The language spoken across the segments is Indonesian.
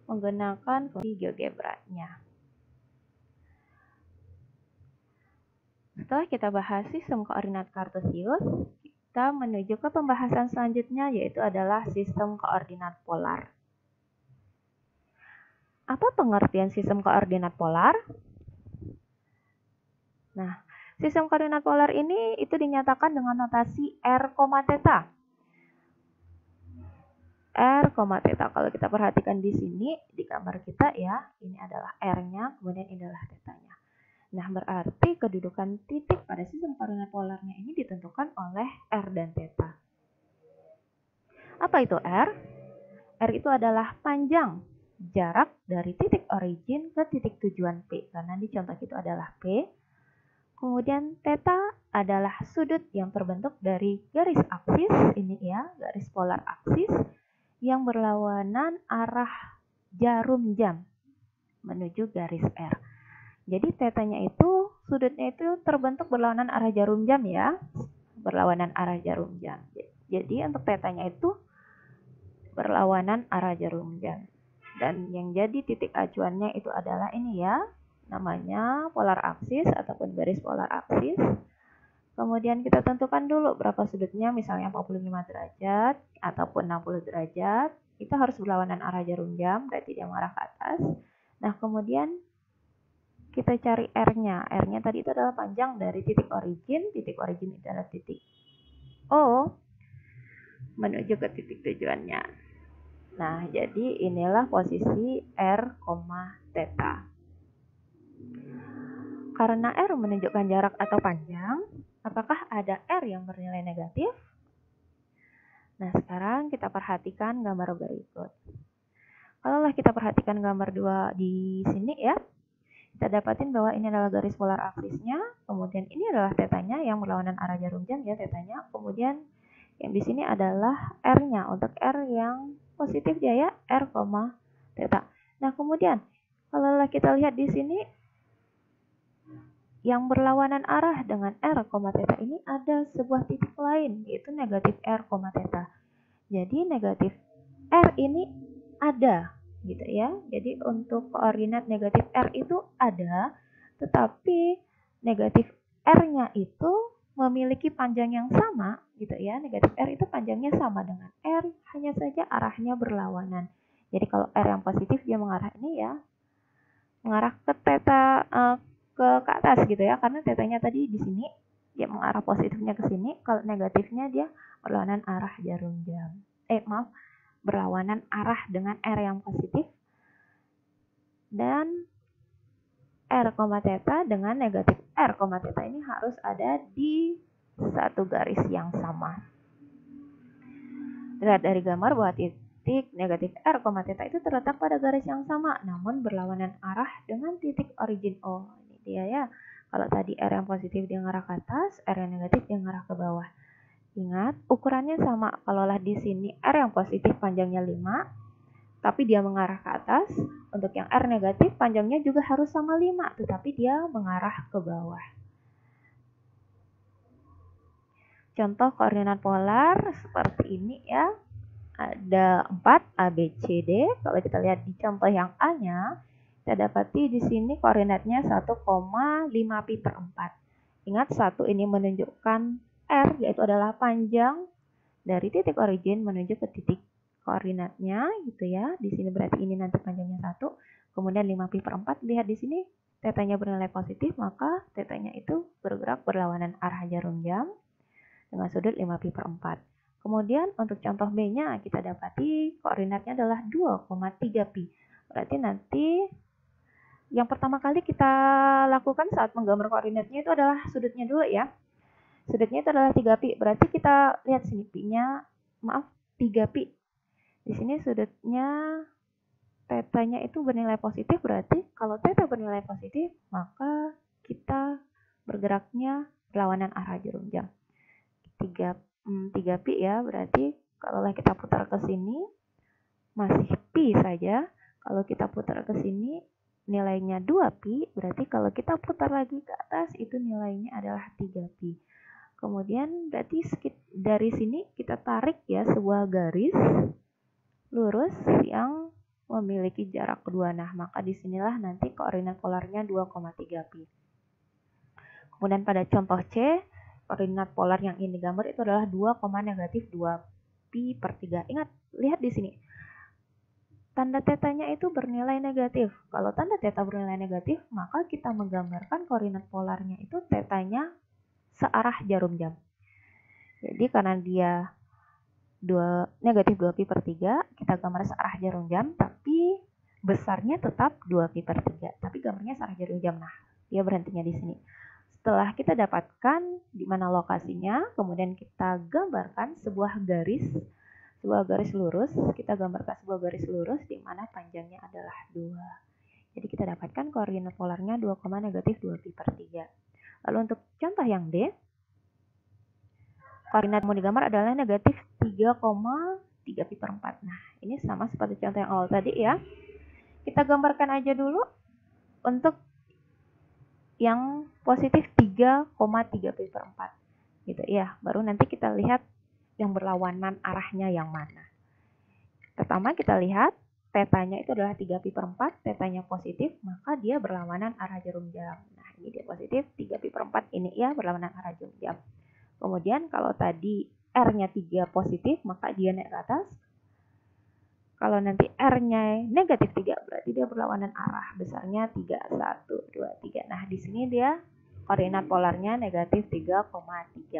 menggunakan fungsi GeoGebra-nya. Setelah kita bahas sistem koordinat kartesius, kita menuju ke pembahasan selanjutnya, yaitu adalah sistem koordinat polar. Apa pengertian sistem koordinat polar? Nah, sistem koordinat polar ini itu dinyatakan dengan notasi r, theta. R, theta. Kalau kita perhatikan di sini, di gambar kita ya, ini adalah R-nya, kemudian ini adalah theta-nya. Nah, berarti kedudukan titik pada sistem koordinat polarnya ini ditentukan oleh R dan theta. Apa itu R? R itu adalah panjang jarak dari titik origin ke titik tujuan P, karena di contoh itu adalah P. Kemudian theta adalah sudut yang terbentuk dari garis aksis, ini ya, garis polar aksis, yang berlawanan arah jarum jam menuju garis R. Jadi tetanya itu, sudutnya itu terbentuk berlawanan arah jarum jam ya. Berlawanan arah jarum jam. Jadi untuk tetanya itu berlawanan arah jarum jam. Dan yang jadi titik acuannya itu adalah ini ya. Namanya polar aksis ataupun garis polar aksis. Kemudian kita tentukan dulu berapa sudutnya, misalnya 45 derajat ataupun 60 derajat. Itu harus berlawanan arah jarum jam, berarti dia mengarah ke atas. Nah, kemudian kita cari R-nya. R-nya tadi itu adalah panjang dari titik origin. Titik origin itu adalah titik O menuju ke titik tujuannya. Nah, jadi inilah posisi R, theta. Karena R menunjukkan jarak atau panjang, apakah ada R yang bernilai negatif? Nah, sekarang kita perhatikan gambar berikut. Kalau kita perhatikan gambar 2 di sini ya, kita dapatin bahwa ini adalah garis polar aksisnya, kemudian ini adalah tetanya yang berlawanan arah jarum jam ya tetanya, kemudian yang di sini adalah R-nya. Untuk R yang positif dia ya, R, theta. Nah, kemudian kalau kita lihat di sini yang berlawanan arah dengan R, theta ini ada sebuah titik lain, yaitu negatif R, theta. Jadi negatif R ini ada gitu ya. Jadi untuk koordinat negatif R itu ada, tetapi negatif R-nya itu memiliki panjang yang sama gitu ya. Negatif R itu panjangnya sama dengan R, hanya saja arahnya berlawanan. Jadi kalau R yang positif dia mengarah ini ya, mengarah ke theta ke atas gitu ya, karena tetanya tadi di sini dia mengarah positifnya ke sini, kalau negatifnya dia berlawanan arah jarum jam. Berlawanan arah dengan R yang positif dan R, theta dengan negatif R, theta ini harus ada di satu garis yang sama. Lihat dari gambar bahwa titik negatif R, theta itu terletak pada garis yang sama namun berlawanan arah dengan titik origin O. Ini dia ya. Kalau tadi R yang positif dia ngarah ke atas, R yang negatif dia ngarah ke bawah. Ingat, ukurannya sama. Kalaulah di sini R yang positif panjangnya 5, tapi dia mengarah ke atas. Untuk yang R negatif panjangnya juga harus sama 5, tetapi dia mengarah ke bawah. Contoh koordinat polar seperti ini ya. Ada 4 A, B, C, D. Kalau kita lihat di contoh yang A-nya, kita dapati di sini koordinatnya 1,5 pi per 4. Ingat, 1 ini menunjukkan R, yaitu adalah panjang dari titik origin menuju ke titik koordinatnya gitu ya. Di sini berarti ini nanti panjangnya 1. Kemudian 5 pi per 4, lihat di sini tetanya bernilai positif, maka tetanya itu bergerak berlawanan arah jarum jam dengan sudut 5 pi per 4. Kemudian untuk contoh B-nya kita dapati koordinatnya adalah 2,3 pi. Berarti nanti yang pertama kali kita lakukan saat menggambar koordinatnya itu adalah sudutnya dulu ya. Sudutnya itu adalah 3 pi. Berarti kita lihat sini pi-nya, 3 pi. Di sini sudutnya tetanya itu bernilai positif, berarti kalau theta bernilai positif, maka kita bergeraknya berlawanan arah jarum jam. 3 pi ya, berarti kalau kita putar ke sini masih pi saja. Kalau kita putar ke sini nilainya 2 pi, berarti kalau kita putar lagi ke atas itu nilainya adalah 3 pi. Kemudian berarti dari sini kita tarik ya sebuah garis lurus yang memiliki jarak kedua. Nah, maka disinilah nanti koordinat polarnya 2,3 pi. Kemudian pada contoh C, koordinat polar yang ini gambar itu adalah 2,-2 pi per 3. Ingat, lihat di sini. Tanda tetanya itu bernilai negatif. Kalau tanda teta bernilai negatif, maka kita menggambarkan koordinat polarnya itu tetanya searah jarum jam. Jadi karena dia negatif 2 pi per 3, kita gambar searah jarum jam, tapi besarnya tetap 2 pi per 3. Tapi gambarnya searah jarum jam. Nah, dia berhentinya di sini. Setelah kita dapatkan di mana lokasinya, kemudian kita gambarkan sebuah garis lurus, kita gambarkan sebuah garis lurus di mana panjangnya adalah 2. Jadi kita dapatkan koordinat polarnya 2,-2 pi per 3. Lalu untuk contoh yang D, koordinat mau digambar adalah negatif 3,3 pi per 4. Nah, ini sama seperti contoh yang awal tadi ya. Kita gambarkan aja dulu untuk yang positif 3,3 pi per 4. Gitu ya. Baru nanti kita lihat yang berlawanan arahnya yang mana. Pertama kita lihat tetanya itu adalah 3 pi per 4, tetanya positif, maka dia berlawanan arah jarum jam. Nah, ini dia positif, 3 pi per 4 ini ya berlawanan arah jarum jam. Kemudian kalau tadi R-nya 3 positif, maka dia naik ke atas. Kalau nanti R-nya negatif 3, berarti dia berlawanan arah. Besarnya 3, 1, 2, 3. Nah, di sini dia koordinat polarnya negatif 3,3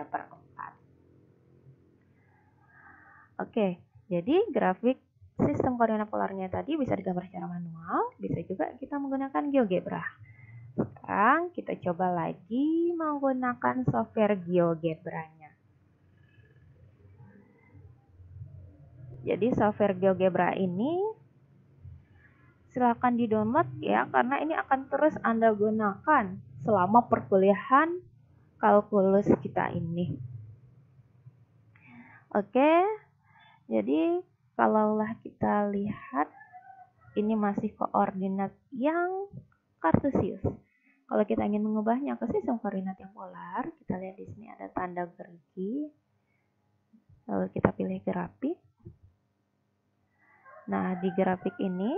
per 4. Oke, jadi grafik sistem koordinat polarnya tadi bisa digambar secara manual, bisa juga kita menggunakan GeoGebra. Sekarang kita coba lagi menggunakan software GeoGebra-nya. Jadi software GeoGebra ini silakan di-download ya, karena ini akan terus Anda gunakan selama perkuliahan kalkulus kita ini. Oke. Jadi, kalaulah kita lihat ini masih koordinat yang kartesius. Kalau kita ingin mengubahnya ke sistem koordinat yang polar, kita lihat di sini ada tanda gerigi. Lalu kita pilih grafik. Nah, di grafik ini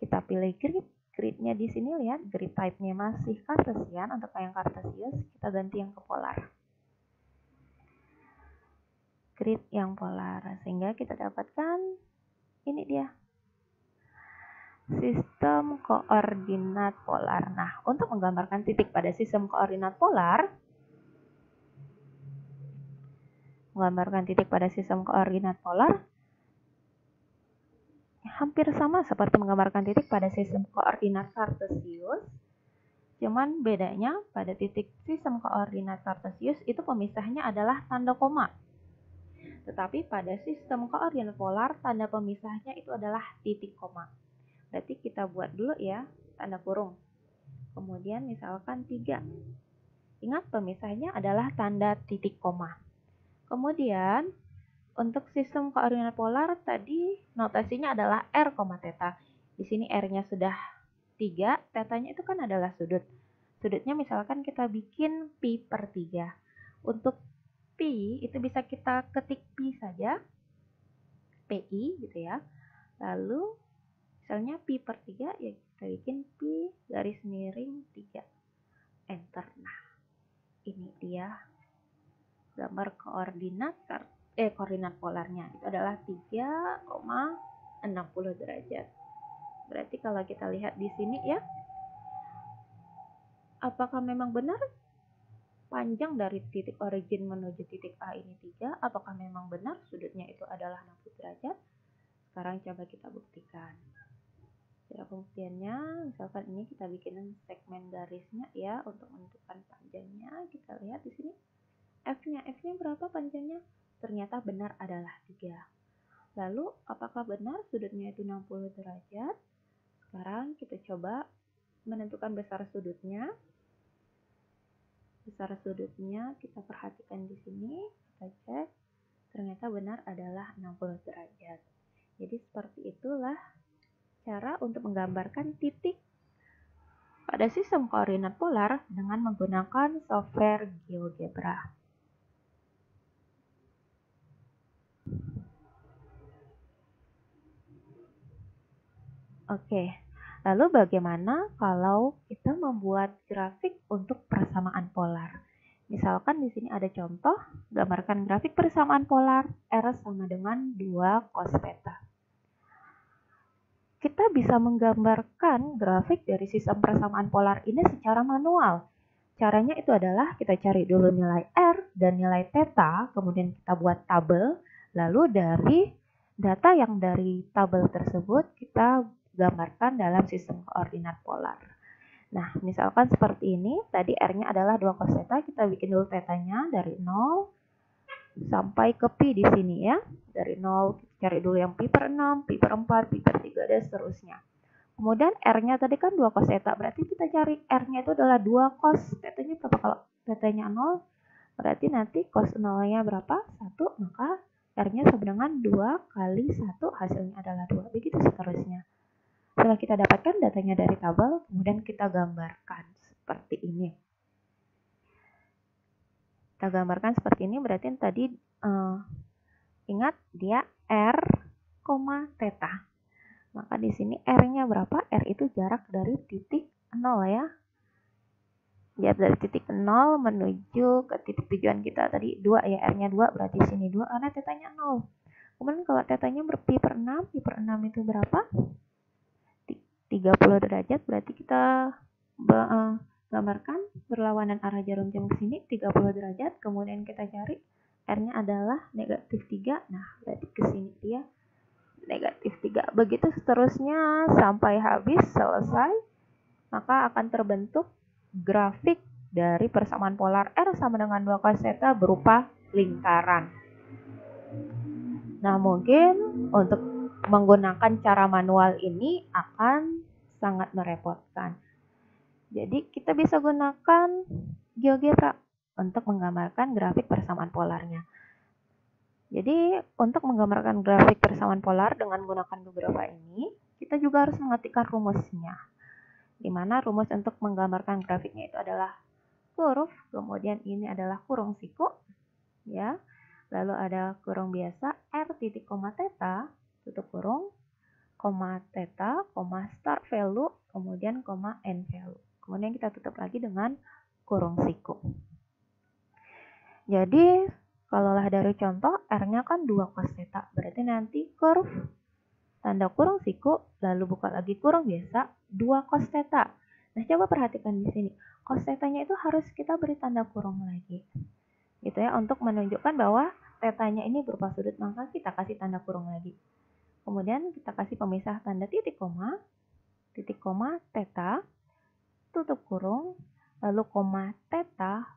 kita pilih grid. Gridnya di sini lihat, grid type-nya masih kartesian. Untuk yang kartesius, kita ganti yang ke polar. Grid yang polar, sehingga kita dapatkan ini dia sistem koordinat polar. Nah, untuk menggambarkan titik pada sistem koordinat polar, hampir sama seperti menggambarkan titik pada sistem koordinat kartesius. Cuman bedanya pada titik sistem koordinat kartesius itu pemisahnya adalah tanda koma. Tetapi pada sistem koordinat polar, tanda pemisahnya itu adalah titik koma. Berarti kita buat dulu ya, tanda kurung. Kemudian misalkan 3. Ingat pemisahnya adalah tanda titik koma. Kemudian, untuk sistem koordinat polar tadi notasinya adalah R, theta. Di sini R-nya sudah 3, tetanya itu kan adalah sudut. Sudutnya misalkan kita bikin pi per 3. Untuk pi itu bisa kita ketik pi saja, pi gitu ya. Lalu misalnya pi per 3 ya kita bikin pi garis miring 3. Enter. Nah, ini dia gambar koordinat polarnya. Itu adalah 3,60 derajat. Berarti kalau kita lihat di sini ya, apakah memang benar panjang dari titik origin menuju titik A ini 3, apakah memang benar sudutnya itu adalah 60 derajat? Sekarang coba kita buktikan. Cara pembuktiannya, misalkan ini kita bikin segmen garisnya ya untuk menentukan panjangnya. Kita lihat di sini F-nya berapa panjangnya? Ternyata benar adalah 3. Lalu apakah benar sudutnya itu 60 derajat? Sekarang kita coba menentukan besar sudutnya. Besar sudutnya kita perhatikan di sini, kita cek, ternyata benar adalah 60 derajat. Jadi seperti itulah cara untuk menggambarkan titik pada sistem koordinat polar dengan menggunakan software GeoGebra. Oke, lalu bagaimana kalau kita membuat grafik untuk persamaan polar? Misalkan di sini ada contoh, gambarkan grafik persamaan polar R sama dengan 2 cos theta. Kita bisa menggambarkan grafik dari sistem persamaan polar ini secara manual. Caranya itu adalah kita cari dulu nilai R dan nilai theta, kemudian kita buat tabel, lalu dari data yang dari tabel tersebut kita gambarkan dalam sistem koordinat polar. Nah, misalkan seperti ini, tadi R-nya adalah 2 cos theta, kita bikin dulu theta-nya dari 0 sampai ke pi di sini ya. Dari 0 kita cari dulu yang pi per 6, pi per 4, pi per 3 dan seterusnya. Kemudian R-nya tadi kan 2 cos theta, berarti kita cari R-nya itu adalah 2 cos. Theta-nya berapa? Kalau theta-nya 0, berarti nanti cos 0-nya berapa? 1, maka R-nya sama dengan 2 kali 1, hasilnya adalah 2. Begitu seterusnya. Setelah kita dapatkan datanya dari tabel, kemudian kita gambarkan seperti ini. Kita gambarkan seperti ini, berarti tadi ingat dia R, theta. Maka di sini R-nya berapa? R itu jarak dari titik 0 ya. Jarak dari titik 0 menuju ke titik tujuan kita tadi 2 ya. R-nya 2 berarti sini 2 karena tetanya 0. Kemudian kalau tetanya pi per 6, pi per 6 itu berapa? 30 derajat, berarti kita gambarkan berlawanan arah jarum jam ke sini 30 derajat, kemudian kita cari R-nya adalah negatif 3, nah berarti ke sini dia negatif 3. Begitu seterusnya sampai habis selesai, maka akan terbentuk grafik dari persamaan polar R sama dengan 2 cos theta berupa lingkaran. Nah, mungkin untuk menggunakan cara manual ini akan sangat merepotkan. Jadi kita bisa gunakan GeoGebra untuk menggambarkan grafik persamaan polarnya. Jadi untuk menggambarkan grafik persamaan polar dengan menggunakan GeoGebra ini, kita juga harus mengetikkan rumusnya. Di mana rumus untuk menggambarkan grafiknya itu adalah kurv, kemudian ini adalah kurung siku, ya. Lalu ada kurung biasa R titik koma theta, tutup kurung, koma theta, koma start value, kemudian koma end value. Kemudian kita tutup lagi dengan kurung siku. Jadi, kalaulah dari contoh, R-nya kan 2 cos theta. Berarti nanti curve, tanda kurung siku, lalu buka lagi kurung biasa, 2 cos theta. Nah, coba perhatikan di sini. Cos theta-nya itu harus kita beri tanda kurung lagi. Gitu ya, untuk menunjukkan bahwa theta-nya ini berupa sudut, maka kita kasih tanda kurung lagi. Kemudian kita kasih pemisah tanda titik koma, theta, tutup kurung, lalu koma theta,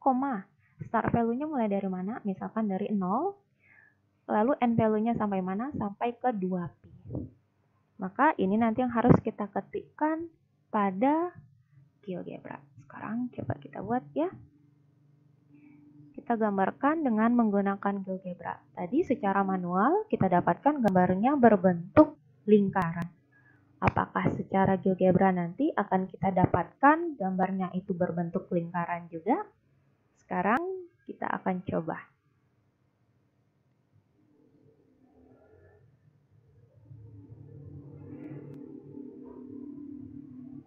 koma. Start value-nya mulai dari mana? Misalkan dari 0, lalu end value-nya sampai mana? Sampai ke 2pi. Maka ini nanti yang harus kita ketikkan pada GeoGebra. Sekarang coba kita buat ya. Kita gambarkan dengan menggunakan GeoGebra. Tadi secara manual kita dapatkan gambarnya berbentuk lingkaran. Apakah secara GeoGebra nanti akan kita dapatkan gambarnya itu berbentuk lingkaran juga? Sekarang kita akan coba.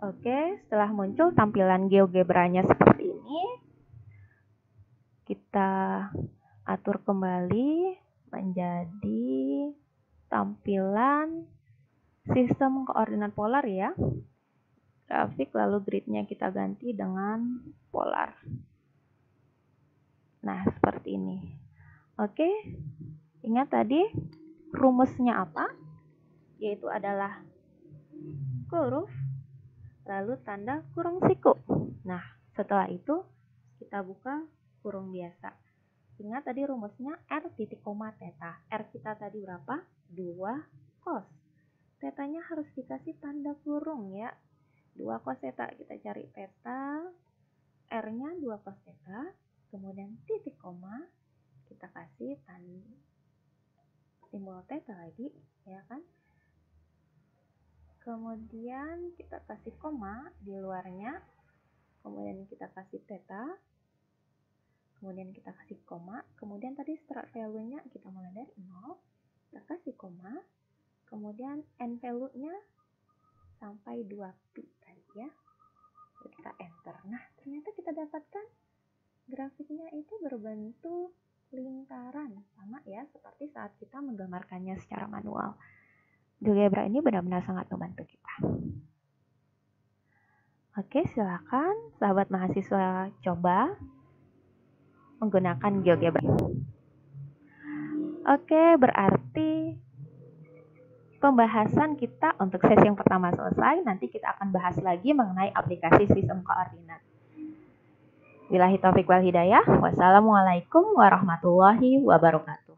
Oke, setelah muncul tampilan GeoGebra-nya seperti ini, kita atur kembali menjadi tampilan sistem koordinat polar ya. Grafik lalu gridnya kita ganti dengan polar. Nah, seperti ini. Oke, ingat tadi rumusnya apa? Yaitu adalah kurung, lalu tanda kurung siku. Nah, setelah itu kita buka kurung biasa. Ingat tadi rumusnya R titik koma theta. R kita tadi berapa? 2 cos. Tetanya harus dikasih tanda kurung ya. 2 cos theta. Kita cari theta. R-nya 2 cos theta. Kemudian titik koma. Kita kasih tanda simbol theta lagi. Ya kan? Kemudian kita kasih koma di luarnya. Kemudian kita kasih theta. Kemudian kita kasih koma, kemudian tadi start value-nya kita mulai dari 0, kita kasih koma, kemudian end value-nya sampai 2pi tadi ya. Kita enter. Nah, ternyata kita dapatkan grafiknya itu berbentuk lingkaran, sama ya seperti saat kita menggambarkannya secara manual. GeoGebra ini benar-benar sangat membantu kita. Oke, silakan sahabat mahasiswa coba menggunakan GeoGebra. Oke, berarti pembahasan kita untuk sesi yang pertama selesai. Nanti kita akan bahas lagi mengenai aplikasi sistem koordinat. Billahi taufiq wal hidayah. Wassalamualaikum warahmatullahi wabarakatuh.